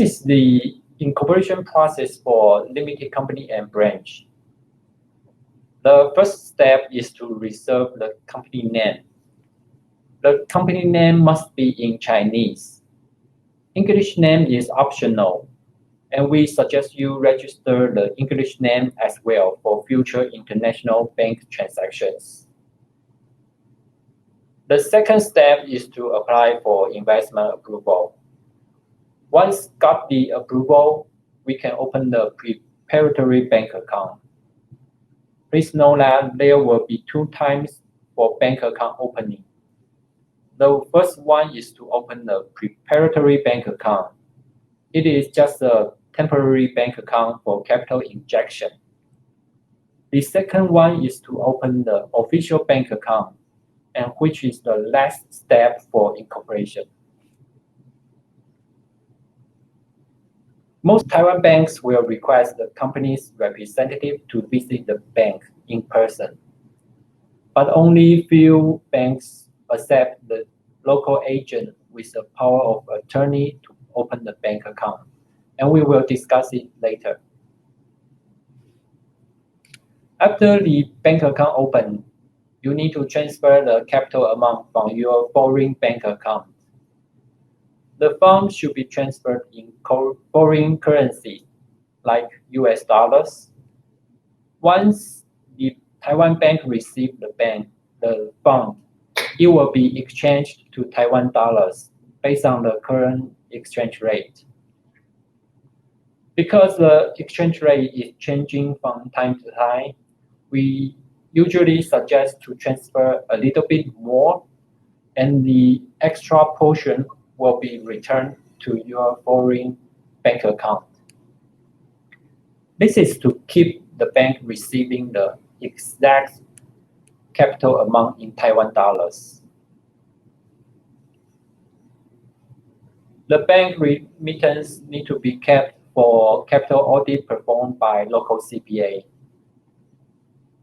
This is the incorporation process for limited company and branch. The first step is to reserve the company name. The company name must be in Chinese. English name is optional, and we suggest you register the English name as well for future international bank transactions. The second step is to apply for investment approval. Once got the approval, we can open the preparatory bank account. Please know that there will be 2 times for bank account opening. The first one is to open the preparatory bank account. It is just a temporary bank account for capital injection. The second one is to open the official bank account, and which is the last step for incorporation. Most Taiwan banks will request the company's representative to visit the bank in person, but only few banks accept the local agent with the power of attorney to open the bank account, and we will discuss it later. After the bank account open, you need to transfer the capital amount from your foreign bank account. The funds should be transferred in foreign currency, like US dollars. Once the Taiwan bank receives the fund, it will be exchanged to Taiwan dollars based on the current exchange rate. Because the exchange rate is changing from time to time, we usually suggest to transfer a little bit more, and the extra portion will be returned to your foreign bank account. This is to keep the bank receiving the exact capital amount in Taiwan dollars. The bank remittance need to be kept for capital audit performed by local CPA.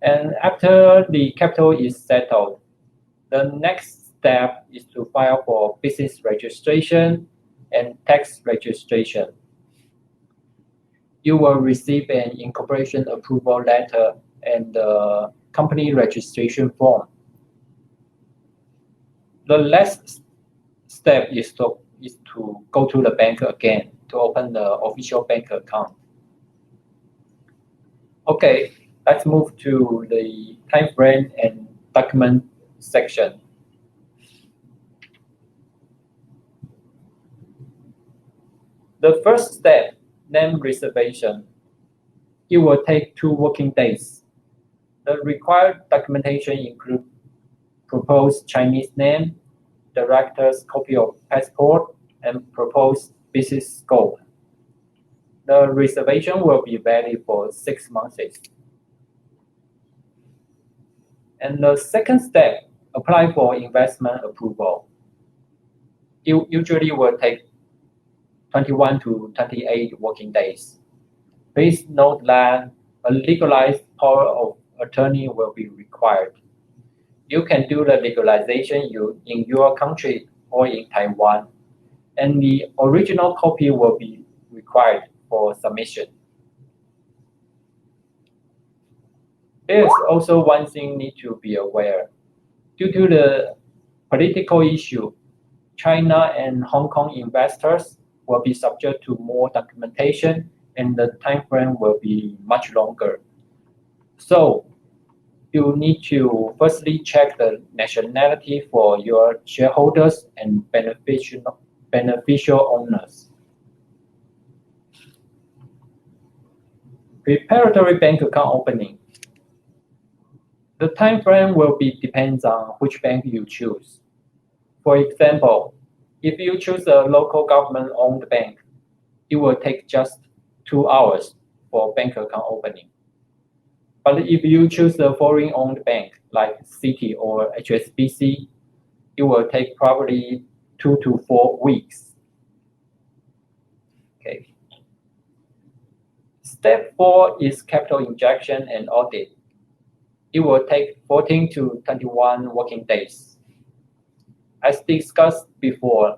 And after the capital is settled, the next step is to file for business registration and tax registration. You will receive an incorporation approval letter and the company registration form. The last step is to go to the bank again to open the official bank account. Okay, let's move to the time frame and document section. The first step, name reservation. It will take 2 working days. The required documentation include proposed Chinese name, director's copy of passport, and proposed business scope. The reservation will be valid for 6 months. And the second step, apply for investment approval. It usually will take 21 to 28 working days. Please note that a legalized power of attorney will be required. You can do the legalization in your country or in Taiwan, and the original copy will be required for submission. There is also one thing you need to be aware. Due to the political issue, China and Hong Kong investors will be subject to more documentation, and the time frame will be much longer. So you need to firstly check the nationality for your shareholders and beneficial owners. Preparatory bank account opening. The time frame will depends on which bank you choose. For example, if you choose a local government-owned bank, it will take just 2 hours for bank account opening. But if you choose a foreign-owned bank like Citi or HSBC, it will take probably 2 to 4 weeks. Okay. Step 4 is capital injection and audit. It will take 14 to 21 working days. As discussed before,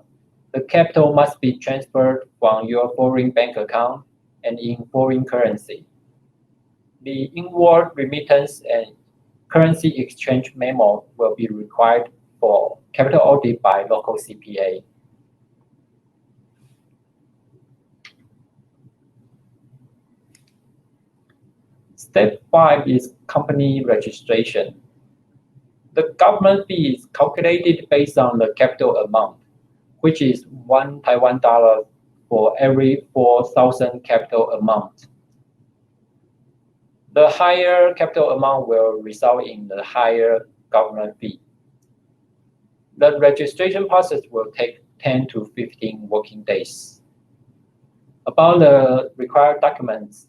The capital must be transferred from your foreign bank account and in foreign currency. The inward remittance and currency exchange memo will be required for capital audit by local CPA. Step 5 is company registration. The government fee is calculated based on the capital amount, which is 1 Taiwan dollar for every 4,000 capital amount. The higher capital amount will result in the higher government fee. The registration process will take 10 to 15 working days. About the required documents,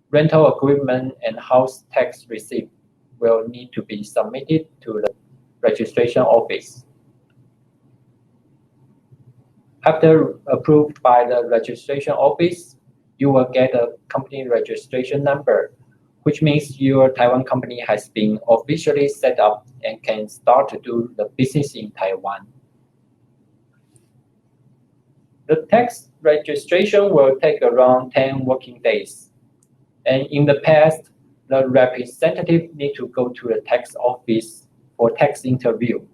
rental agreement and house tax receipt will need to be submitted to the registration office. After approved by the registration office, you will get a company registration number, which means your Taiwan company has been officially set up and can start to do the business in Taiwan. The tax registration will take around 10 working days. And in the past, the representative need to go to the tax office for tax interview.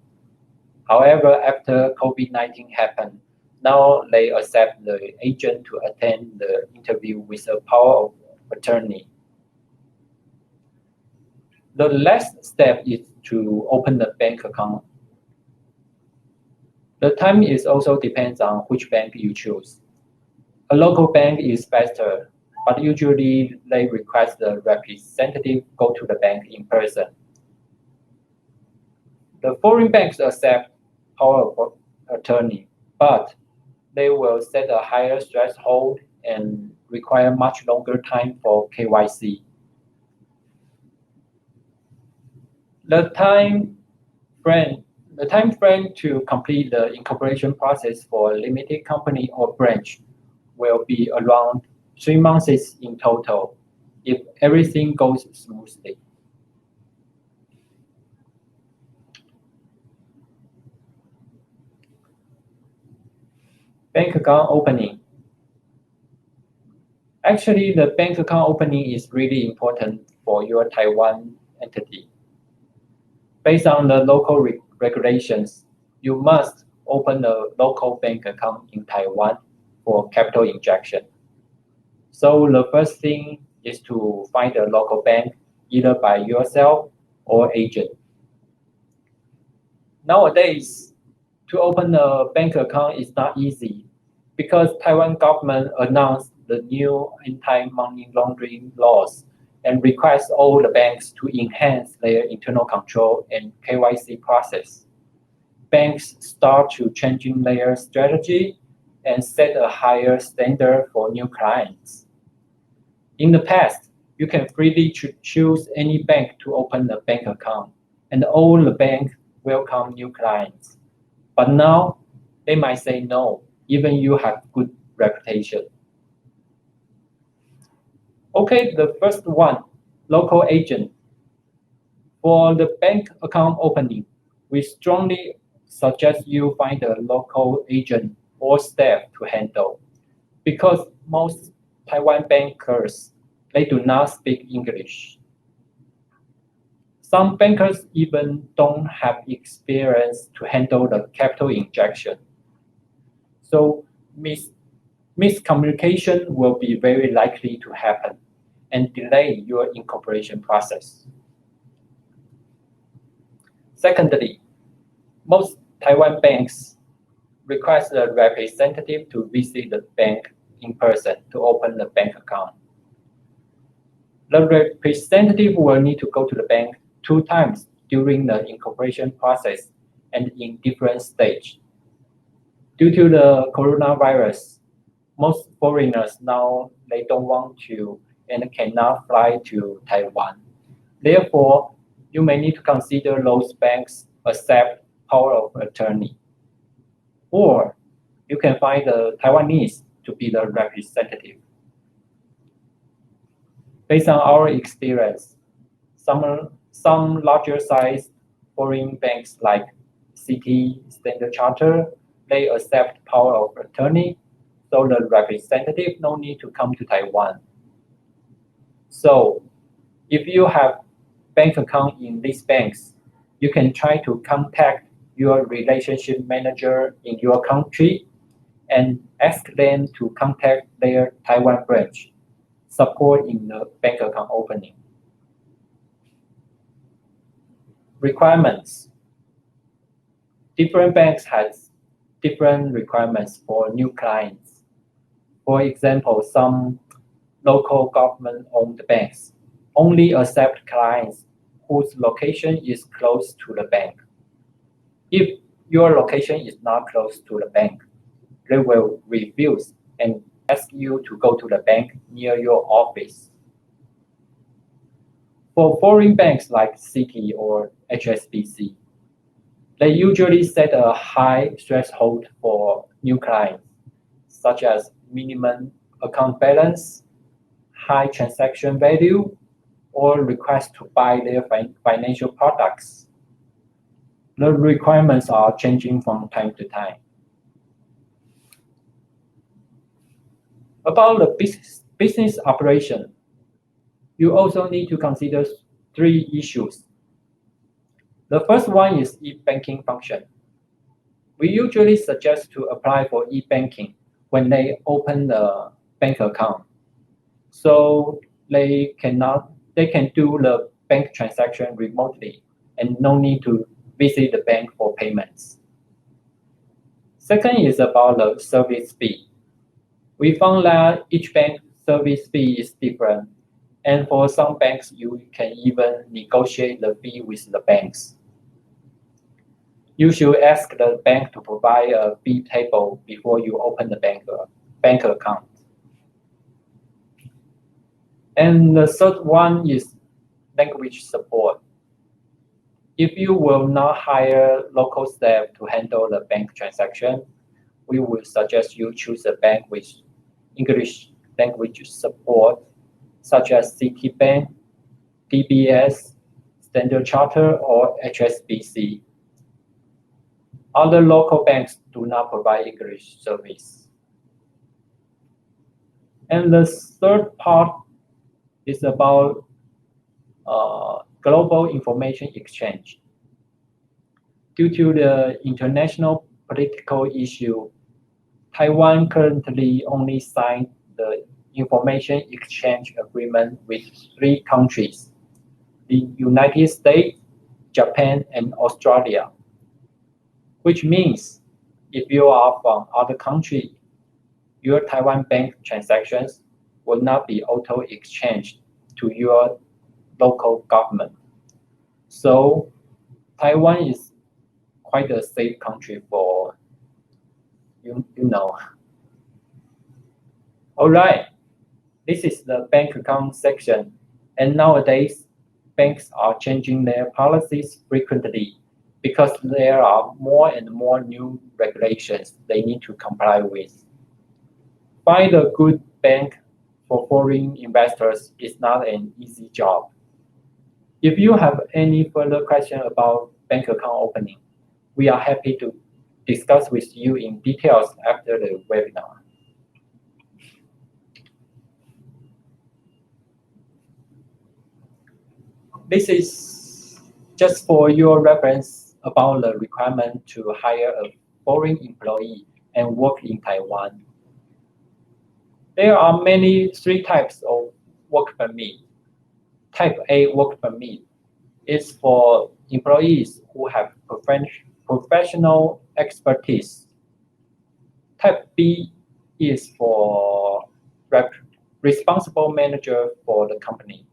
However, after COVID-19 happened, now they accept the agent to attend the interview with a power of attorney. The last step is to open the bank account. The time is also depends on which bank you choose. A local bank is faster, but usually they request the representative go to the bank in person. The foreign banks accept power of attorney, but they will set a higher threshold and require much longer time for KYC. The time frame to complete the incorporation process for a limited company or branch will be around 3 months in total if everything goes smoothly. Bank account opening. Actually, the bank account opening is really important for your Taiwan entity. Based on the local regulations, you must open a local bank account in Taiwan for capital injection. So the first thing is to find a local bank either by yourself or agent. Nowadays, to open a bank account is not easy because Taiwan government announced the new anti-money laundering laws and requires all the banks to enhance their internal control and KYC process. Banks start to changing their strategy and set a higher standard for new clients. In the past, you can freely choose any bank to open a bank account, and all the banks welcome new clients. But now, they might say no, even you have good reputation. Okay, the first one, local agent. For the bank account opening, we strongly suggest you find a local agent or staff to handle, because most Taiwan bankers, they do not speak English. Some bankers even don't have experience to handle the capital injection. So miscommunication will be very likely to happen and delay your incorporation process. Secondly, most Taiwan banks request the representative to visit the bank in person to open the bank account. The representative will need to go to the bank 2 times during the incorporation process and in different stages. Due to the coronavirus, most foreigners now they don't want to and cannot fly to Taiwan. Therefore, you may need to consider those banks accept power of attorney. Or you can find the Taiwanese to be the representative. Based on our experience, some larger size foreign banks like Citi, Standard Chartered, they accept power of attorney, so the representative no need to come to Taiwan. So if you have bank account in these banks, you can try to contact your relationship manager in your country and ask them to contact their Taiwan branch, support in the bank account opening. Requirements. Different banks has different requirements for new clients. For example, some local government-owned banks only accept clients whose location is close to the bank. If your location is not close to the bank, they will refuse and ask you to go to the bank near your office. For foreign banks like Citi or HSBC, they usually set a high threshold for new clients, such as minimum account balance, high transaction value, or request to buy their financial products. The requirements are changing from time to time. About the business operation, you also need to consider 3 issues. The first one is e-banking function. We usually suggest to apply for e-banking when they open the bank account. So they can do the bank transaction remotely and no need to visit the bank for payments. Second is about the service fee. We found that each bank service fee is different, and for some banks, you can even negotiate the fee with the banks. You should ask the bank to provide a fee table before you open the bank account. And the third one is language support. If you will not hire local staff to handle the bank transaction, we would suggest you choose a bank with English language support, such as Citibank, DBS, Standard Chartered, or HSBC. Other local banks do not provide English service. And the third part is about global information exchange. Due to the international political issue, Taiwan currently only signed the information exchange agreement with 3 countries, the United States, Japan, and Australia, which means if you are from other country, your Taiwan bank transactions will not be auto-exchanged to your local government. So Taiwan is quite a safe country for you know. All right, this is the bank account section, and nowadays banks are changing their policies frequently because there are more and more new regulations they need to comply with. Find a good bank for foreign investors is not an easy job. If you have any further questions about bank account opening, we are happy to discuss with you in details after the webinar. This is just for your reference about the requirement to hire a foreign employee and work in Taiwan. There are 3 types of work permit. Type A work permit is for employees who have professional expertise. Type B is for responsible manager for the company.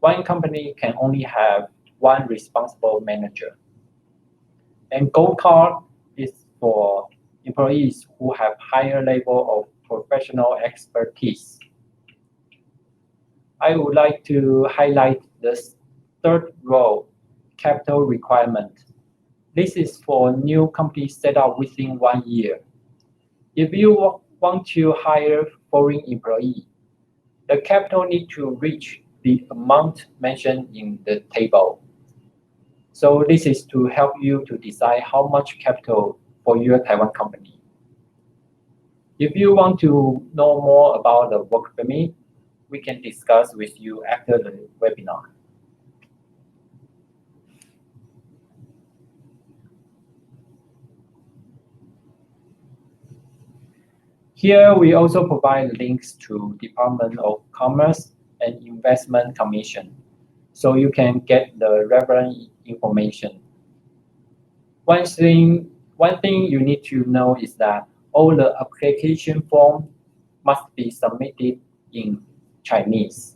One company can only have 1 responsible manager. And Gold Card is for employees who have higher level of professional expertise. I would like to highlight the 3rd row, capital requirement. This is for new companies set up within 1 year. If you want to hire foreign employee, the capital need to reach the amount mentioned in the table. So this is to help you to decide how much capital for your Taiwan company. If you want to know more about the work permit, we can discuss with you after the webinar. Here, we also provide links to Department of Commerce and Investment Commission, so you can get the relevant information. One thing you need to know is that all the application forms must be submitted in Chinese.